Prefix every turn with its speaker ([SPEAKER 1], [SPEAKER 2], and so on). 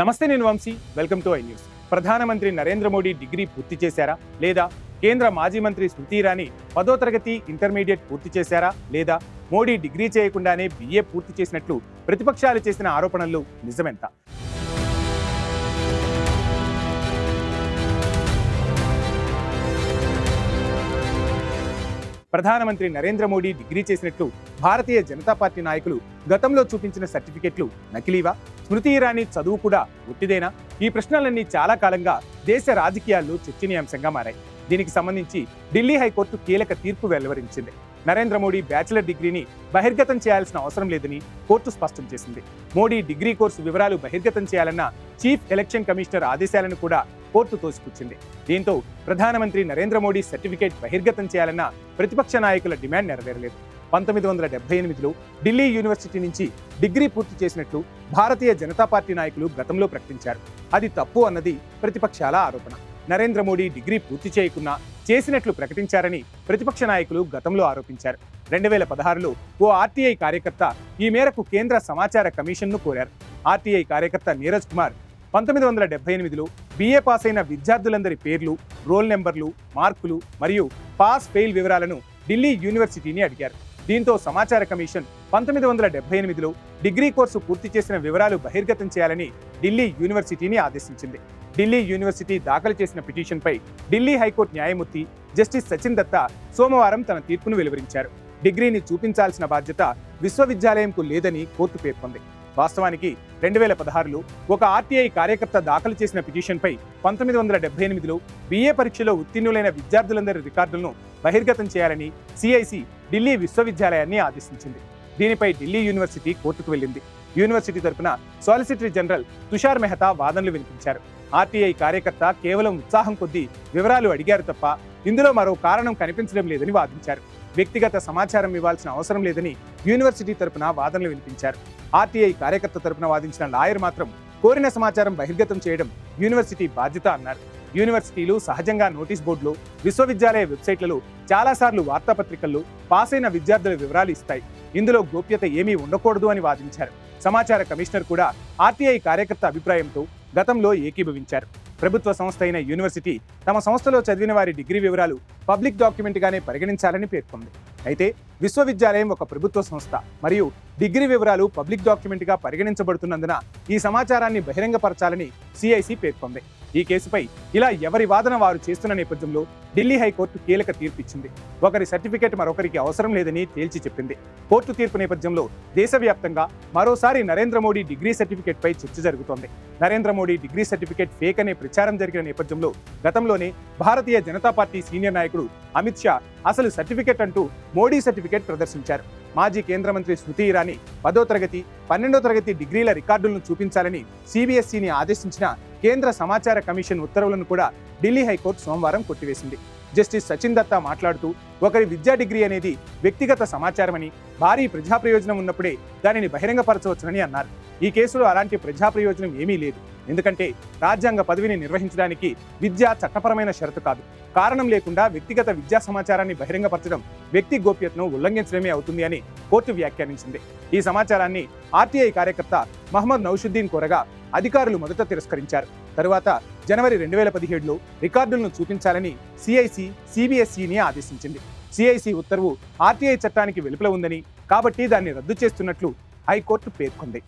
[SPEAKER 1] నమస్తే, నేను Vamshi. Welcome to I News. ప్రధానమంత్రి నరేంద్ర మోడీ డిగ్రీ పూర్తి చేశారా లేదా? కేంద్ర మాజీ మంత్రి స్మృతి ఇరానీ 10వ తరగతి ఇంటర్మీడియట్ పూర్తి చేశారా లేదా? మోడీ డిగ్రీ చేయకుండానే BA పూర్తి చేసినట్లు ప్రతిపక్షాలు చేసిన ఆరోపణలు నిజమెంత? ప్రధానమంత్రి నరేంద్ర మోడీ డిగ్రీ చేసినట్లు భారతీయ జనతా పార్టీ నాయకులు గతంలో చూపించిన సర్టిఫికెట్లు నకిలీవా? స్మృతి ఇరానీ చదువు కూడా ఒట్టిదేనా? ఈ ప్రశ్నలన్నీ చాలా కాలంగా దేశ రాజకీయాల్లో చర్చనీయాంశంగా మారాయి. దీనికి సంబంధించి ఢిల్లీ హైకోర్టు కీలక తీర్పు వెలువరించింది. నరేంద్ర మోడీ బ్యాచిలర్ డిగ్రీని బహిర్గతం చేయాల్సిన అవసరం లేదని కోర్టు స్పష్టం చేసింది. మోడీ డిగ్రీ కోర్సు వివరాలు బహిర్గతం చేయాలన్న చీఫ్ ఎలక్షన్ కమిషనర్ ఆదేశాలను కూడా కోర్టు తోసిపుచ్చింది. దీంతో ప్రధానమంత్రి నరేంద్ర మోడీ సర్టిఫికేట్ బహిర్గతం చేయాలన్న ప్రతిపక్ష నాయకుల డిమాండ్ నెరవేరలేదు. 1978లో ఢిల్లీ యూనివర్సిటీ నుంచి డిగ్రీ పూర్తి చేసినట్లు భారతీయ జనతా పార్టీ నాయకులు గతంలో ప్రకటించారు. అది తప్పు అన్నది ప్రతిపక్షాల ఆరోపణ. నరేంద్ర మోడీ డిగ్రీ పూర్తి చేయకున్నా చేసినట్లు ప్రకటించారని ప్రతిపక్ష నాయకులు గతంలో ఆరోపించారు. 2016లో ఓ RTI కార్యకర్త ఈ మేరకు కేంద్ర సమాచార కమిషన్ను కోరారు. RTI కార్యకర్త నీరజ్ కుమార్ 1978లో BA పాస్ అయిన విద్యార్థులందరి పేర్లు, రోల్ నెంబర్లు, మార్కులు మరియు పాస్ ఫెయిల్ వివరాలను ఢిల్లీ యూనివర్సిటీని అడిగారు. దీంతో సమాచార కమిషన్ 1978లో డిగ్రీ కోర్సు పూర్తి చేసిన వివరాలు బహిర్గతం చేయాలని ఢిల్లీ యూనివర్సిటీని ఆదేశించింది. ఢిల్లీ యూనివర్సిటీ దాఖలు చేసిన పిటిషన్పై ఢిల్లీ హైకోర్టు న్యాయమూర్తి జస్టిస్ సచిన్ దత్తా సోమవారం తన తీర్పును వెలువరించారు. డిగ్రీని చూపించాల్సిన బాధ్యత విశ్వవిద్యాలయంకు లేదని కోర్టు పేర్కొంది. వాస్తవానికి 2016లో ఒక RTI కార్యకర్త దాఖలు చేసిన పిటిషన్పై 1978లో BA పరీక్షలో ఉత్తీర్ణులైన విద్యార్థులందరి రికార్డులను బహిర్గతం చేయాలని CIC ఢిల్లీ విశ్వవిద్యాలయాన్ని ఆదేశించింది. దీనిపై ఢిల్లీ యూనివర్సిటీ కోర్టుకు వెళ్లింది. యూనివర్సిటీ తరపున సాలిసిటరీ జనరల్ తుషార్ మెహతా వాదనలు వినిపించారు. RTI కార్యకర్త కేవలం ఉత్సాహం కొద్దీ వివరాలు అడిగారు తప్ప ఇందులో మరో కారణం కనిపించడం లేదని వాదించారు. వ్యక్తిగత సమాచారం ఇవ్వాల్సిన అవసరం లేదని యూనివర్సిటీ తరపున వాదనలు వినిపించారు. RTI కార్యకర్త తరపున వాదించిన లాయర్ మాత్రం కోరిన సమాచారం బహిర్గతం చేయడం యూనివర్సిటీ బాధ్యత అన్నారు. యూనివర్సిటీలు సహజంగా నోటీస్ బోర్డులు, విశ్వవిద్యాలయ వెబ్సైట్లలో చాలాసార్లు వార్తాపత్రికల్లో పాస్ అయిన విద్యార్థుల వివరాలు ఇస్తాయి. ఇందులో గోప్యత ఏమీ ఉండకూడదు అని వాదించారు. సమాచార కమిషనర్ కూడా RTI కార్యకర్త అభిప్రాయంతో గతంలో ఏకీభవించారు. ప్రభుత్వ సంస్థ అయిన యూనివర్సిటీ తమ సంస్థలో చదివిన వారి డిగ్రీ వివరాలు పబ్లిక్ డాక్యుమెంట్గానే పరిగణించాలని పేర్కొంది. అయితే విశ్వవిద్యాలయం ఒక ప్రభుత్వ సంస్థ మరియు డిగ్రీ వివరాలు పబ్లిక్ డాక్యుమెంట్గా పరిగణించబడుతున్నందున ఈ సమాచారాన్ని బహిరంగపరచాలని CIC పేర్కొంది. ఈ కేసుపై ఇలా ఎవరి వాదన వారు చేస్తున్న నేపథ్యంలో ఢిల్లీ హైకోర్టు కీలక తీర్పు ఇచ్చింది. ఒకరి సర్టిఫికేట్ మరొకరికి అవసరం లేదని తేల్చి చెప్పింది. కోర్టు తీర్పు నేపథ్యంలో దేశవ్యాప్తంగా మరోసారి నరేంద్ర మోడీ డిగ్రీ సర్టిఫికేట్ పై చర్చ జరుగుతోంది. Narendra Modi degree certificate fake అనే ప్రచారం జరిగిన నేపథ్యంలో గతంలోనే భారతీయ జనతా పార్టీ సీనియర్ నాయకుడు అమిత్ షా అసలు సర్టిఫికేట్ అంటూ మోడీ సర్టిఫికేట్ ప్రదర్శించారు. మాజీ కేంద్ర మంత్రి స్మృతి ఇరానీ 10వ తరగతి, 12వ తరగతి డిగ్రీల రికార్డులను చూపించాలని CBSEని ఆదేశించిన కేంద్ర సమాచార కమిషన్ ఉత్తర్వులను కూడా ఢిల్లీ హైకోర్టు సోమవారం కొట్టివేసింది. జస్టిస్ సచిన్ దత్తా మాట్లాడుతూ, ఒకరి విద్యా డిగ్రీ అనేది వ్యక్తిగత సమాచారమని, భారీ ప్రజా ప్రయోజనం ఉన్నప్పుడే దానిని బహిరంగపరచవచ్చునని అన్నారు. ఈ కేసులో అలాంటి ప్రజా ప్రయోజనం ఏమీ లేదు. ఎందుకంటే రాజ్యాంగ పదవిని నిర్వహించడానికి విద్య చట్టపరమైన షరతు కాదు. కారణం లేకుండా వ్యక్తిగత విద్యా సమాచారాన్ని బహిరంగపరచడం వ్యక్తి గోప్యతను ఉల్లంఘించడమే అవుతుంది అని కోర్టు వ్యాఖ్యానించింది. ఈ సమాచారాన్ని RTI కార్యకర్త మహమ్మద్ నౌషుద్దీన్ కోరగా అధికారులు మొదట తిరస్కరించారు. తరువాత జనవరి 2017లో రికార్డులను చూపించాలని CIC CBSEని ఆదేశించింది. CIC ఉత్తర్వు RTI చట్టానికి వెలుపల ఉందని, కాబట్టి దాన్ని రద్దు చేస్తున్నట్లు హైకోర్టు పేర్కొంది.